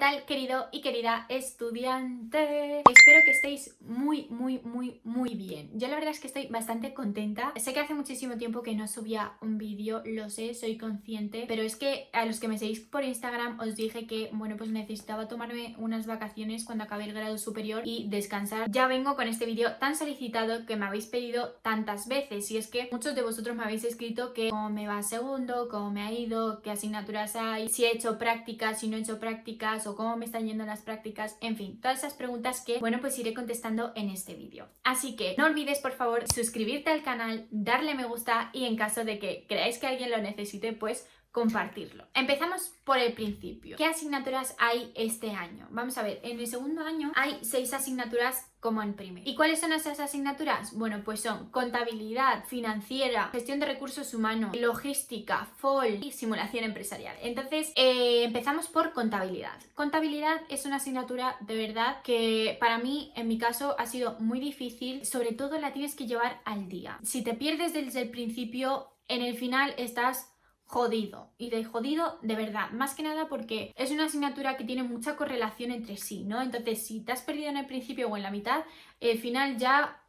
¿Qué tal, querido y querida estudiante? Espero que estéis muy bien. Yo la verdad es que estoy bastante contenta. Sé que hace muchísimo tiempo que no subía un vídeo, lo sé, soy consciente, pero es que a los que me seguís por Instagram os dije que, bueno, pues necesitaba tomarme unas vacaciones cuando acabe el grado superior y descansar. Ya vengo con este vídeo tan solicitado que me habéis pedido tantas veces, y es que muchos de vosotros me habéis escrito que cómo me va segundo, cómo me ha ido, qué asignaturas hay, si he hecho prácticas, si no he hecho prácticas o cómo me están yendo las prácticas, en fin, todas esas preguntas que, bueno, pues iré contestando en este vídeo. Así que no olvides, por favor, suscribirte al canal, darle me gusta y en caso de que creáis que alguien lo necesite, pues compartirlo. Empezamos por el principio. ¿Qué asignaturas hay este año? Vamos a ver, en el segundo año hay 6 asignaturas como en primer. ¿Y cuáles son esas asignaturas? Bueno, pues son contabilidad, financiera, gestión de recursos humanos, logística, FOL y simulación empresarial. Entonces, empezamos por contabilidad. Contabilidad es una asignatura de verdad que para mí, en mi caso, ha sido muy difícil. Sobre todo la tienes que llevar al día. Si te pierdes desde el principio, en el final estás jodido, y de jodido de verdad, más que nada porque es una asignatura que tiene mucha correlación entre sí, ¿no? Entonces, si te has perdido en el principio o en la mitad, el final ya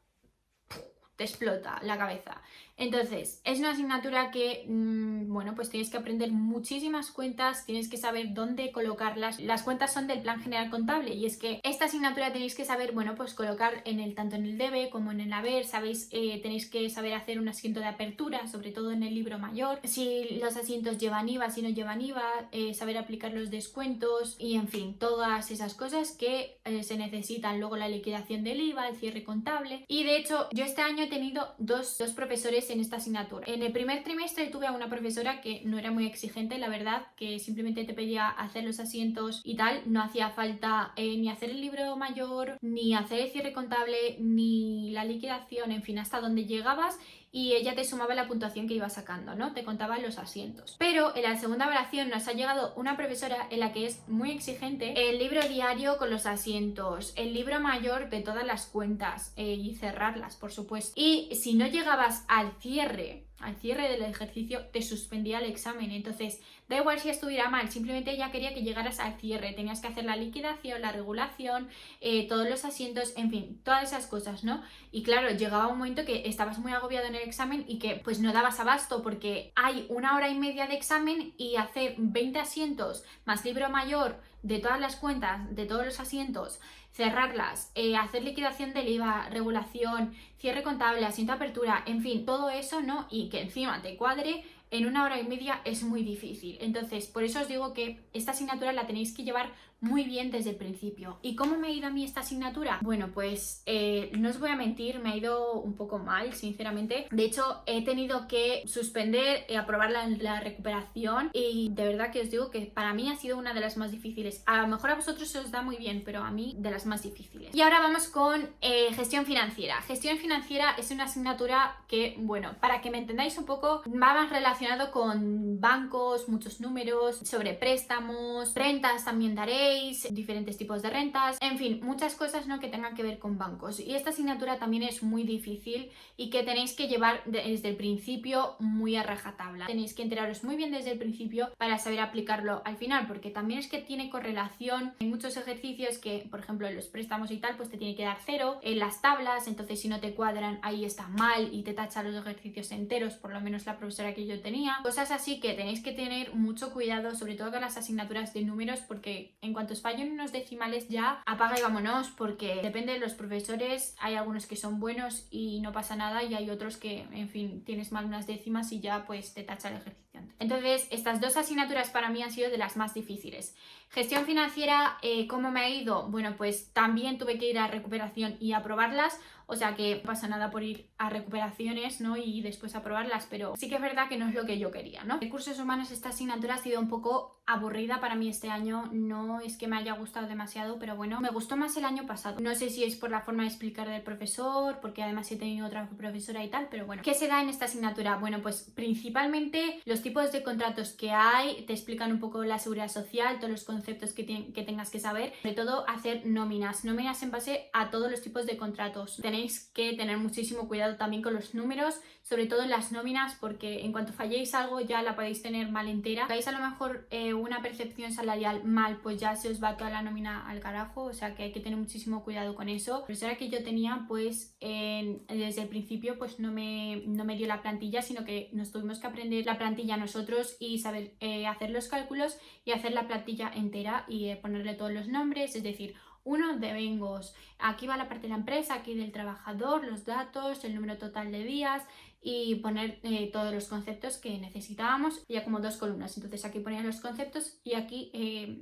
te explota la cabeza. Entonces, es una asignatura que, bueno, pues tienes que aprender muchísimas cuentas, tienes que saber dónde colocarlas. Las cuentas son del plan general contable, y es que esta asignatura tenéis que saber, bueno, pues colocar tanto en el debe como en el haber, sabéis, tenéis que saber hacer un asiento de apertura, sobre todo en el libro mayor, si los asientos llevan IVA, si no llevan IVA, saber aplicar los descuentos y, en fin, todas esas cosas que se necesitan. Luego la liquidación del IVA, el cierre contable. Y de hecho, yo este año he tenido dos profesores en esta asignatura. En el primer trimestre tuve a una profesora que no era muy exigente, la verdad, que simplemente te pedía hacer los asientos y tal, no hacía falta ni hacer el libro mayor, ni hacer el cierre contable, ni la liquidación, en fin, hasta donde llegabas y ella te sumaba la puntuación que iba sacando, ¿no? Te contaba los asientos. Pero en la segunda evaluación nos ha llegado una profesora en la que es muy exigente. El libro diario con los asientos, el libro mayor de todas las cuentas y cerrarlas, por supuesto. Y si no llegabas al cierre del ejercicio, te suspendía el examen. Entonces, da igual si estuviera mal, simplemente ella quería que llegaras al cierre. Tenías que hacer la liquidación, la regulación, todos los asientos, en fin, todas esas cosas, ¿no? Y claro, llegaba un momento que estabas muy agobiado en el examen y que pues no dabas abasto, porque hay 1 hora y media de examen y hacer 20 asientos más libro mayor de todas las cuentas, de todos los asientos, cerrarlas, hacer liquidación del IVA, regulación, cierre contable, asiento de apertura, en fin, todo eso, ¿no? Y que encima te cuadre en 1 hora y media es muy difícil. Entonces, por eso os digo que esta asignatura la tenéis que llevar muy bien desde el principio. ¿Y cómo me ha ido a mí esta asignatura? Bueno, pues no os voy a mentir, me ha ido un poco mal, sinceramente. De hecho, he tenido que suspender, aprobar la recuperación, y de verdad que os digo que para mí ha sido una de las más difíciles. A lo mejor a vosotros se os da muy bien, pero a mí de las más difíciles. Y ahora vamos con gestión financiera. Gestión financiera es una asignatura que, bueno, para que me entendáis un poco, va más relacionado con bancos, muchos números, sobre préstamos, rentas también daréis, diferentes tipos de rentas, en fin, muchas cosas, ¿no?, que tengan que ver con bancos. Y esta asignatura también es muy difícil y que tenéis que llevar desde el principio muy a rajatabla. Tenéis que enteraros muy bien desde el principio para saber aplicarlo al final, porque también es que tiene correlación en muchos ejercicios que, por ejemplo, en los préstamos y tal, pues te tiene que dar 0 en las tablas, entonces si no te cuadran ahí está mal y te tacha los ejercicios enteros, por lo menos la profesora que yo tenía. Cosas así que tenéis que tener mucho cuidado, sobre todo con las asignaturas de números, porque en cuanto os fallen unos decimales ya apaga y vámonos, porque depende de los profesores, hay algunos que son buenos y no pasa nada, y hay otros que, en fin, tienes mal unas décimas y ya pues te tacha el ejercicio. Entonces, estas dos asignaturas para mí han sido de las más difíciles. Gestión financiera, ¿cómo me ha ido? Bueno, pues también tuve que ir a recuperación y aprobarlas, o sea que no pasa nada por ir a recuperaciones, ¿no?, y después aprobarlas, pero sí que es verdad que no es lo que yo quería, ¿no? Recursos humanos, esta asignatura ha sido un poco aburrida para mí este año, no es que me haya gustado demasiado, pero bueno, me gustó más el año pasado. No sé si es por la forma de explicar del profesor, porque además he tenido otra profesora y tal, pero bueno. ¿Qué se da en esta asignatura? Bueno, pues principalmente los tipos de contratos que hay, te explican un poco la seguridad social, todos los conceptos que tengas que saber, sobre todo hacer nóminas en base a todos los tipos de contratos. Tenéis tenéis que tener muchísimo cuidado también con los números, sobre todo en las nóminas, porque en cuanto falléis algo ya la podéis tener mal entera. Si a lo mejor una percepción salarial mal, pues ya se os va toda la nómina al carajo, o sea que hay que tener muchísimo cuidado con eso. La profesora que yo tenía, pues desde el principio pues no me dio la plantilla, sino que nos tuvimos que aprender la plantilla nosotros y saber hacer los cálculos y hacer la plantilla entera y ponerle todos los nombres, es decir, uno de Vengos, aquí va la parte de la empresa, aquí del trabajador, los datos, el número total de días y poner todos los conceptos que necesitábamos, ya como 2 columnas. Entonces aquí ponías los conceptos y aquí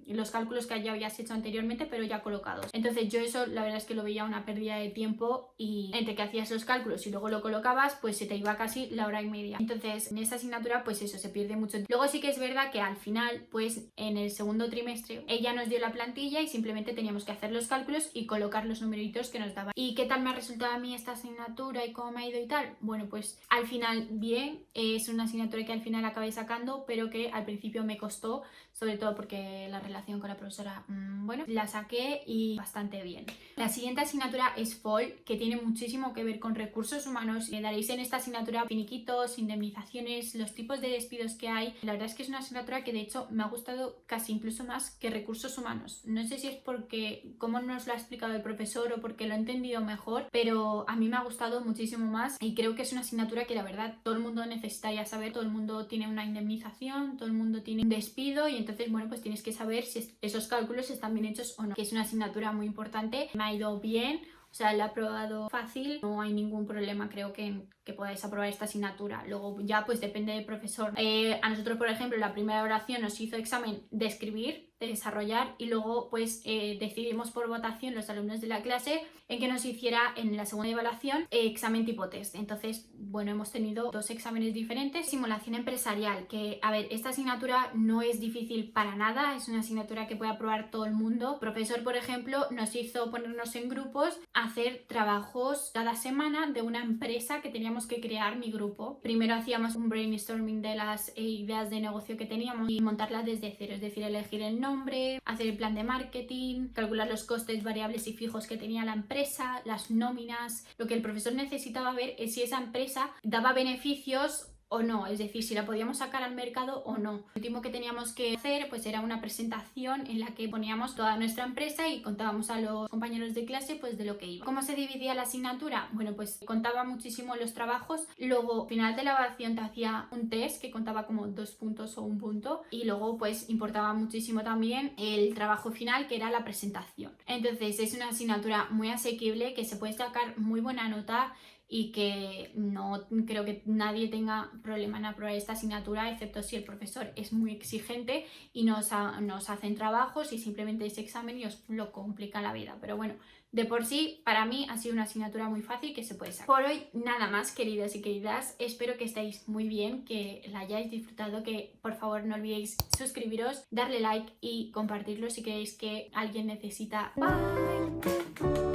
los cálculos que ya habías hecho anteriormente pero ya colocados. Entonces yo eso la verdad es que lo veía una pérdida de tiempo, y entre que hacías los cálculos y luego lo colocabas pues se te iba casi la hora y media. Entonces en esta asignatura pues eso, se pierde mucho tiempo. Luego sí que es verdad que al final pues en el segundo trimestre ella nos dio la plantilla y simplemente teníamos que hacer los cálculos y colocar los numeritos que nos daba. ¿Y qué tal me ha resultado a mí esta asignatura y cómo me ha ido y tal? Bueno, pues al final bien, es una asignatura que al final acabé sacando, pero que al principio me costó, sobre todo porque la relación con la profesora, bueno, la saqué y bastante bien. La siguiente asignatura es FOL, que tiene muchísimo que ver con recursos humanos. Daréis en esta asignatura finiquitos, indemnizaciones, los tipos de despidos que hay. La verdad es que es una asignatura que de hecho me ha gustado casi incluso más que recursos humanos. No sé si es porque cómo nos lo ha explicado el profesor o porque lo he entendido mejor, pero a mí me ha gustado muchísimo más y creo que es una asignatura que la verdad todo el mundo necesitaría saber. Todo el mundo tiene una indemnización, todo el mundo tiene un despido y entonces bueno, pues tienes que saber si esos cálculos están bien hechos o no, que es una asignatura muy importante. Me ha ido bien, o sea, la he aprobado fácil, no hay ningún problema, creo que podáis aprobar esta asignatura. Luego ya pues depende del profesor. A nosotros, por ejemplo, la primera evaluación nos hizo examen de escribir, de desarrollar, y luego pues decidimos por votación los alumnos de la clase en que nos hiciera en la segunda evaluación examen tipo test. Entonces, bueno, hemos tenido 2 exámenes diferentes. Simulación empresarial, que a ver, esta asignatura no es difícil para nada, es una asignatura que puede aprobar todo el mundo. El profesor, por ejemplo, nos hizo ponernos en grupos, hacer trabajos cada semana de una empresa que teníamos que crear, mi grupo. Primero hacíamos un brainstorming de las ideas de negocio que teníamos y montarlas desde cero, es decir, elegir el nombre, hacer el plan de marketing, calcular los costes variables y fijos que tenía la empresa, las nóminas. Lo que el profesor necesitaba ver es si esa empresa daba beneficios o no, es decir, si la podíamos sacar al mercado o no. Lo último que teníamos que hacer pues era una presentación en la que poníamos toda nuestra empresa y contábamos a los compañeros de clase pues de lo que iba. ¿Cómo se dividía la asignatura? Bueno, pues contaba muchísimo los trabajos, luego al final de la evaluación te hacía un test que contaba como 2 puntos o 1 punto, y luego pues importaba muchísimo también el trabajo final, que era la presentación. Entonces es una asignatura muy asequible, que se puede sacar muy buena nota y que no creo que nadie tenga problema en aprobar esta asignatura, excepto si el profesor es muy exigente y nos hacen trabajos y simplemente ese examen y os lo complica la vida. Pero bueno, de por sí, para mí ha sido una asignatura muy fácil que se puede sacar. Por hoy nada más, queridos y queridas. Espero que estéis muy bien, que la hayáis disfrutado, que por favor no olvidéis suscribiros, darle like y compartirlo si creéis que alguien necesita. Bye.